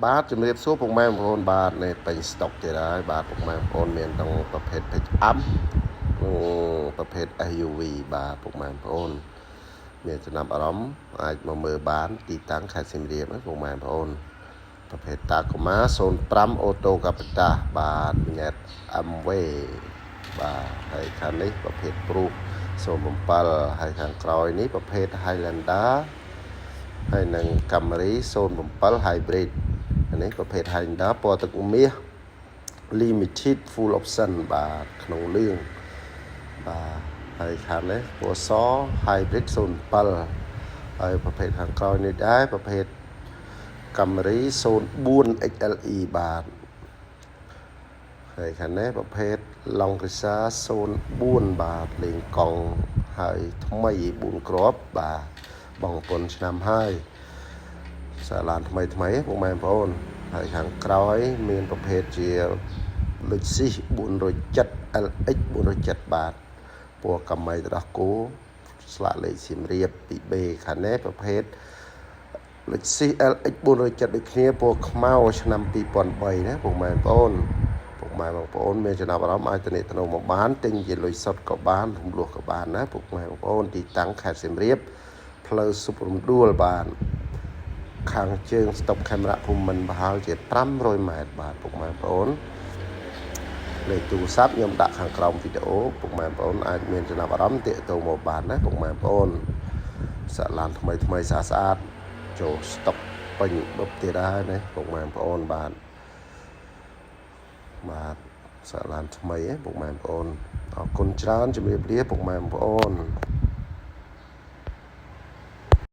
បាទជំរាបសួរពុកម៉ែបងប្អូនបាទនៅពេញស្តុកទៀតហើយបាទពុកម៉ែបងប្អូនមានទាំងប្រភេទ pick up ប្រភេទ SUV បាទពុកម៉ែបងប្អូនមានចំណាប់អារម្មណ៍អាចមកមើលបានទីតាំងខេត្តសៀមរាបណាពុកម៉ែបងប្អូនប្រភេទ Tacoma 05 Auto Capita បាទវិញ្ញាត MV បាទហើយខាងនេះប្រភេទ Proof 07ហើយខាងក្រោយនេះប្រភេទ Highlander ហើយនឹង Camry 07 Hybrid នេះប្រភេទ Highlander ពណ៌ទឹកមាស Limited Full Option បាទក្នុងលឿងបាទហើយខាងនេះពណ៌ស Hybrid 07ហើយប្រភេទខាងក្រោយនេះដែរប្រភេទ Camry 04 XLE បាទហើយខាងនេះប្រភេទ Langrisa 04បាទលេងកង់ហើយថ្មី4គ្រាប់បាទបងប្អូនឆ្នាំហើយសាឡានថ្មីពុកម៉ែបងប្អូនហើយខាងក្រោយមានប្រភេទជា Lexus 407 LX 407បាទពណ៌កម្មៃទឹកដោះគោស្លាកលេខសៀមរាប 2B ខាងនេះប្រភេទ Lexus LX 407ដូចគ្នាពណ៌ខ្មៅឆ្នាំ2003ណាពុកម៉ែបងប្អូនមានចំណាប់អារម្មណ៍អាចទៅមកបានទិញជាលុយសុទ្ធក៏បានរំលោះក៏បានណាពុកម៉ែបងប្អូនទីតាំងខេត្តសៀមរាបផ្លូវសុបរំដួលបានខាងជើងស្តុបខេមរៈភូមិន្ទប្រហែលជា500ម៉ែត្របាទពុកម៉ែបងប្អូនលេខទូរស័ព្ទខ្ញុំដាក់ខាងក្រោមវីដេអូពុកម៉ែបងប្អូនអាចមានចំណាប់អារម្មណ៍ទាក់ទងមកបានណាពុកម៉ែបងប្អូនសាឡានថ្មីស្អាតចូលស្តុកពេញបបទៀតហើយណាពុកម៉ែបងប្អូនបាទសាឡានថ្មីពុកម៉ែបងប្អូនអរគុណច្រើនជំរាបលាពុកម៉ែបងប្អូន